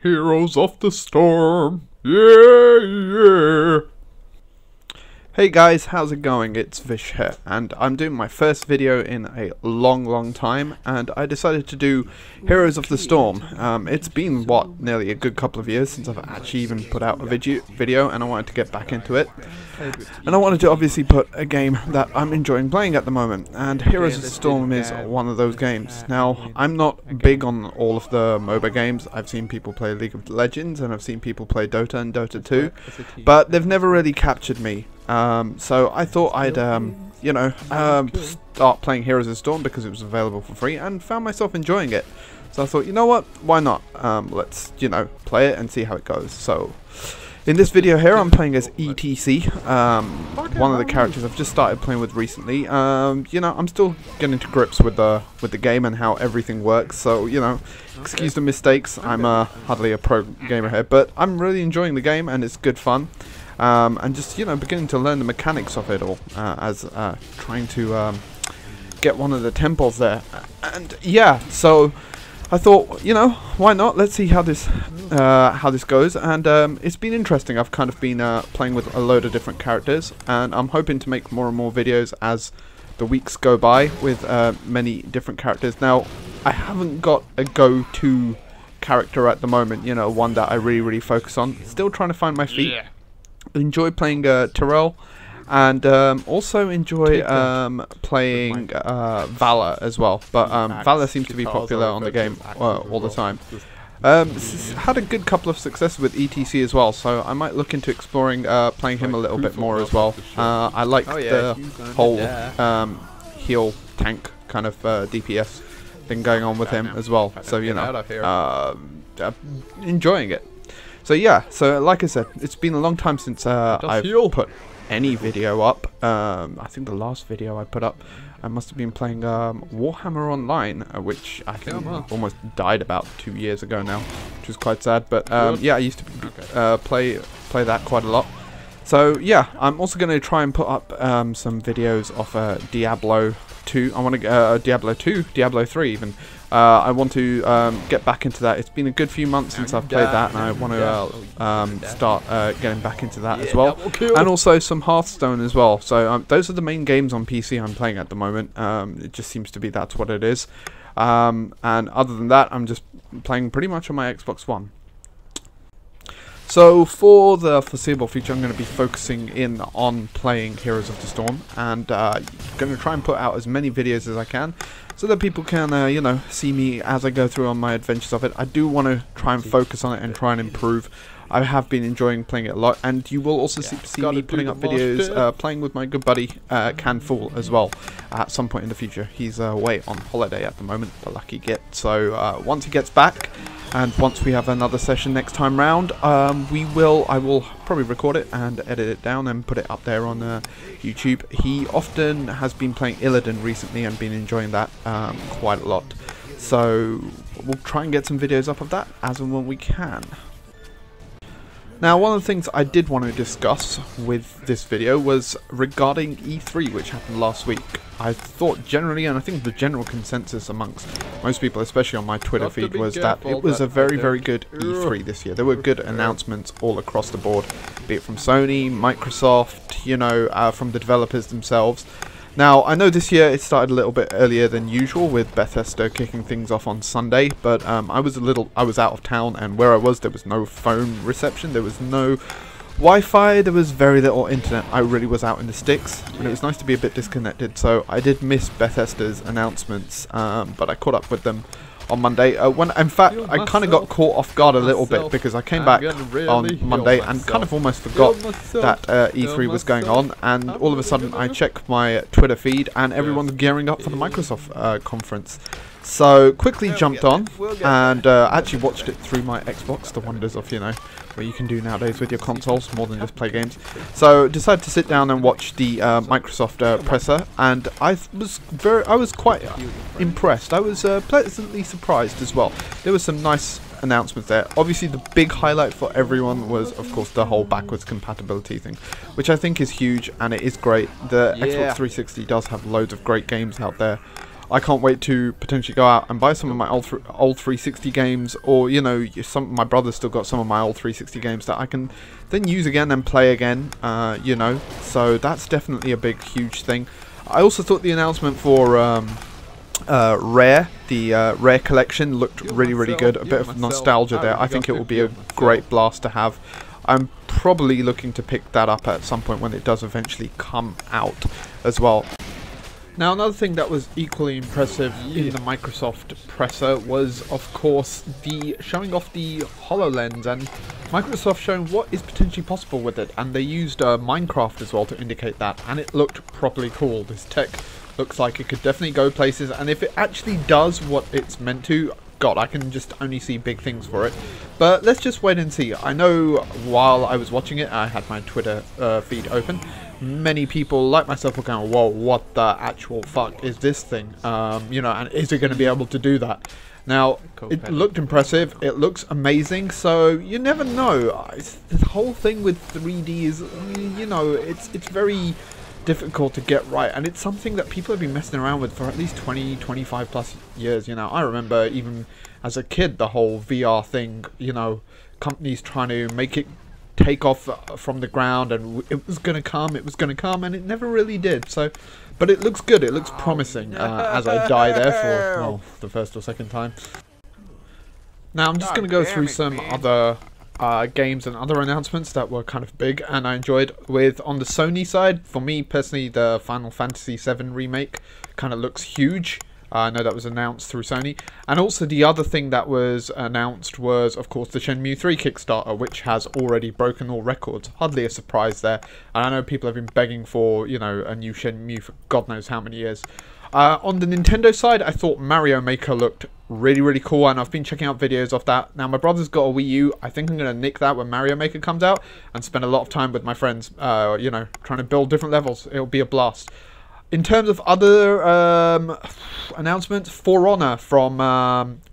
Heroes of the Storm. Yeah. Hey guys, how's it going? It's Vish here, and I'm doing my first video in a long time, and I decided to do Heroes of the Storm. It's been, nearly a good couple of years since I've actually even put out a video, and I wanted to get back into it. And I wanted to obviously put a game that I'm enjoying playing at the moment, and Heroes of the Storm is one of those games. Now, I'm not big on all of the MOBA games. I've seen people play League of Legends, and I've seen people play Dota and Dota 2, but they've never really captured me. So I thought I'd, start playing Heroes of the Storm because it was available for free, and found myself enjoying it. So I thought, you know what, why not? Let's, play it and see how it goes. So in this video here, I'm playing as ETC, one of the characters I've just started playing with recently. I'm still getting to grips with the game and how everything works. So, excuse the mistakes. I'm hardly a pro gamer here, but I'm really enjoying the game and it's good fun. And just, beginning to learn the mechanics of it all, as trying to get one of the temples there. And yeah, so I thought, why not? Let's see how this goes. And it's been interesting. I've kind of been playing with a load of different characters, and I'm hoping to make more and more videos as the weeks go by with many different characters. Now, I haven't got a go-to character at the moment, one that I really focus on. Still trying to find my feet. Yeah. Enjoy playing Tyrell, and also enjoy playing Valor as well, but Valor seems to be popular on the game all the time. Had a good couple of successes with ETC as well, so I might look into exploring playing him a little bit more as well. I like the whole heal tank kind of DPS thing going on with him as well, so enjoying it. So yeah, so like I said, it's been a long time since I've put any video up. I think the last video I put up, I must have been playing Warhammer Online, which I think almost died about 2 years ago now, which is quite sad. But yeah, I used to play that quite a lot. So yeah, I'm also going to try and put up some videos of Diablo 2. I want to Diablo 2, Diablo 3 even. I want to get back into that. It's been a good few months since I've played that, and I want to start getting back into that as well. And also some Hearthstone as well. So those are the main games on PC I'm playing at the moment. It just seems to be that's what it is. And other than that, I'm just playing pretty much on my Xbox One. So for the foreseeable future, I'm going to be focusing in on playing Heroes of the Storm, and going to try and put out as many videos as I can, so that people can, see me as I go through on my adventures of it. I do want to try and focus on it and try and improve. I have been enjoying playing it a lot, and you will also see me putting up videos playing with my good buddy Canfool as well at some point in the future. He's away on holiday at the moment, the lucky git. So once he gets back, and once we have another session next time round, I will probably record it and edit it down and put it up there on YouTube. He often has been playing Illidan recently and been enjoying that quite a lot. So we'll try and get some videos up of that as and when we can. Now, one of the things I did want to discuss with this video was regarding E3, which happened last week. I thought generally, and I think the general consensus amongst most people, especially on my Twitter feed, was that it was a very good E3 this year. There were good announcements all across the board, be it from Sony, Microsoft, from the developers themselves. Now, I know this year it started a little bit earlier than usual with Bethesda kicking things off on Sunday, but I was out of town, and where I was, there was no phone reception, there was no Wi-Fi, there was very little internet. I really was out in the sticks, and it was nice to be a bit disconnected, so I did miss Bethesda's announcements, but I caught up with them on Monday. In fact, I kind of got caught off guard a little bit because I came back on Monday and kind of almost forgot that E3 was going on, and all of a sudden I check my Twitter feed and everyone's gearing up for the Microsoft conference. So quickly jumped on and actually watched it through my Xbox, the wonders of, what you can do nowadays with your consoles, more than just play games. So decided to sit down and watch the Microsoft presser, and I was quite impressed. I was pleasantly surprised as well. There was some nice announcements there. Obviously, the big highlight for everyone was, of course, the whole backwards compatibility thing, which I think is huge and it is great. The Xbox 360 does have loads of great games out there. I can't wait to potentially go out and buy some of my old 360 games, or you know, my brother's still got some of my old 360 games that I can then use again and play again. You know, so that's definitely a big, huge thing. I also thought the announcement for Rare, the Rare collection looked really, really good. A bit of nostalgia there. I think it will be a great blast to have. I'm probably looking to pick that up at some point when it does eventually come out as well. Now, another thing that was equally impressive in the Microsoft presser was, of course, the showing off the HoloLens, and Microsoft showing what is potentially possible with it. And they used Minecraft as well to indicate that, and it looked properly cool. This tech looks like it could definitely go places, and if it actually does what it's meant to, God, I can just only see big things for it. But let's just wait and see. I know while I was watching it, I had my Twitter feed open. Many people like myself were going, whoa, what the actual fuck is this thing? You know, and is it going to be able to do that? Now, it looked impressive, it looks amazing, so you never know. The whole thing with 3D is, you know, it's very difficult to get right, and it's something that people have been messing around with for at least 20-25 plus years. You know, I remember even as a kid the whole VR thing, you know, companies trying to make it take off from the ground, and it was going to come, and it never really did. So, but it looks good, it looks promising, as I die there for, well, the first or second time. Now I'm just going to go through some other games and other announcements that were kind of big and I enjoyed. With on the Sony side, for me personally, the Final Fantasy VII remake kind of looks huge. I know that was announced through Sony. And also the other thing that was announced was, of course, the Shenmue 3 Kickstarter, which has already broken all records. Hardly a surprise there. And I know people have been begging for, you know, a new Shenmue for God knows how many years. On the Nintendo side, I thought Mario Maker looked really, really cool, and I've been checking out videos of that. Now, my brother's got a Wii U. I think I'm going to nick that when Mario Maker comes out and spend a lot of time with my friends, you know, trying to build different levels. It'll be a blast. In terms of other announcements, For Honor from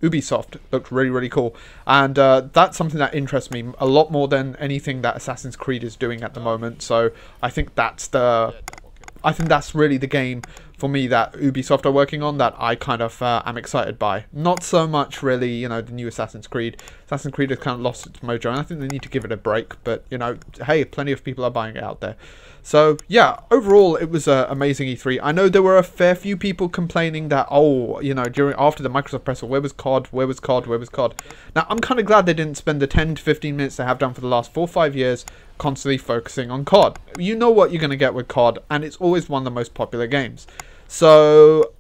Ubisoft looked really, really cool. And that's something that interests me a lot more than anything that Assassin's Creed is doing at the moment. So I think that's really the game for me that Ubisoft are working on that I kind of am excited by. Not so much really, you know, the new Assassin's Creed. Assassin's Creed has kind of lost its mojo, and I think they need to give it a break. But, you know, hey, plenty of people are buying it out there. So, yeah, overall, it was an amazing E3. I know there were a fair few people complaining that, oh, you know, after the Microsoft presser, where was COD? Where was COD? Where was COD? Now, I'm kind of glad they didn't spend the 10 to 15 minutes they have done for the last 4 or 5 years constantly focusing on COD. You know what you're going to get with COD, and it's always one of the most popular games. So,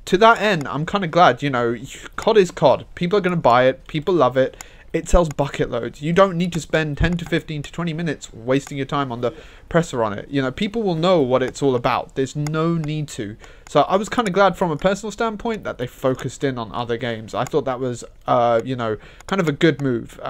to that end, I'm kind of glad, you know, COD is COD. People are going to buy it. People love it. It sells bucket loads. You don't need to spend 10 to 15 to 20 minutes wasting your time on the presser on it. You know, people will know what it's all about. There's no need to. So I was kind of glad from a personal standpoint that they focused in on other games. I thought that was, you know, kind of a good move.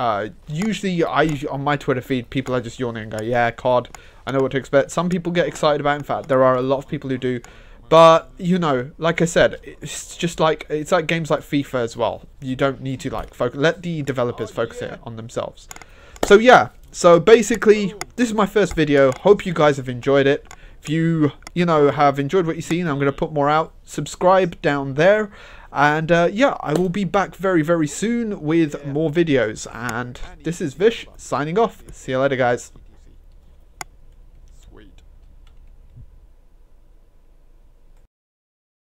Usually, on my Twitter feed, people are just yawning and go, yeah, COD, I know what to expect. Some people get excited about it. In fact, there are a lot of people who do. But, you know, like I said, it's just like, it's like games like FIFA as well. You don't need to, like, let the developers focus it on themselves. So, yeah. So, basically, this is my first video. Hope you guys have enjoyed it. If you know, have enjoyed what you've seen, I'm going to put more out. Subscribe down there. And, yeah, I will be back very, very soon with more videos. And this is Vish, signing off. See you later, guys.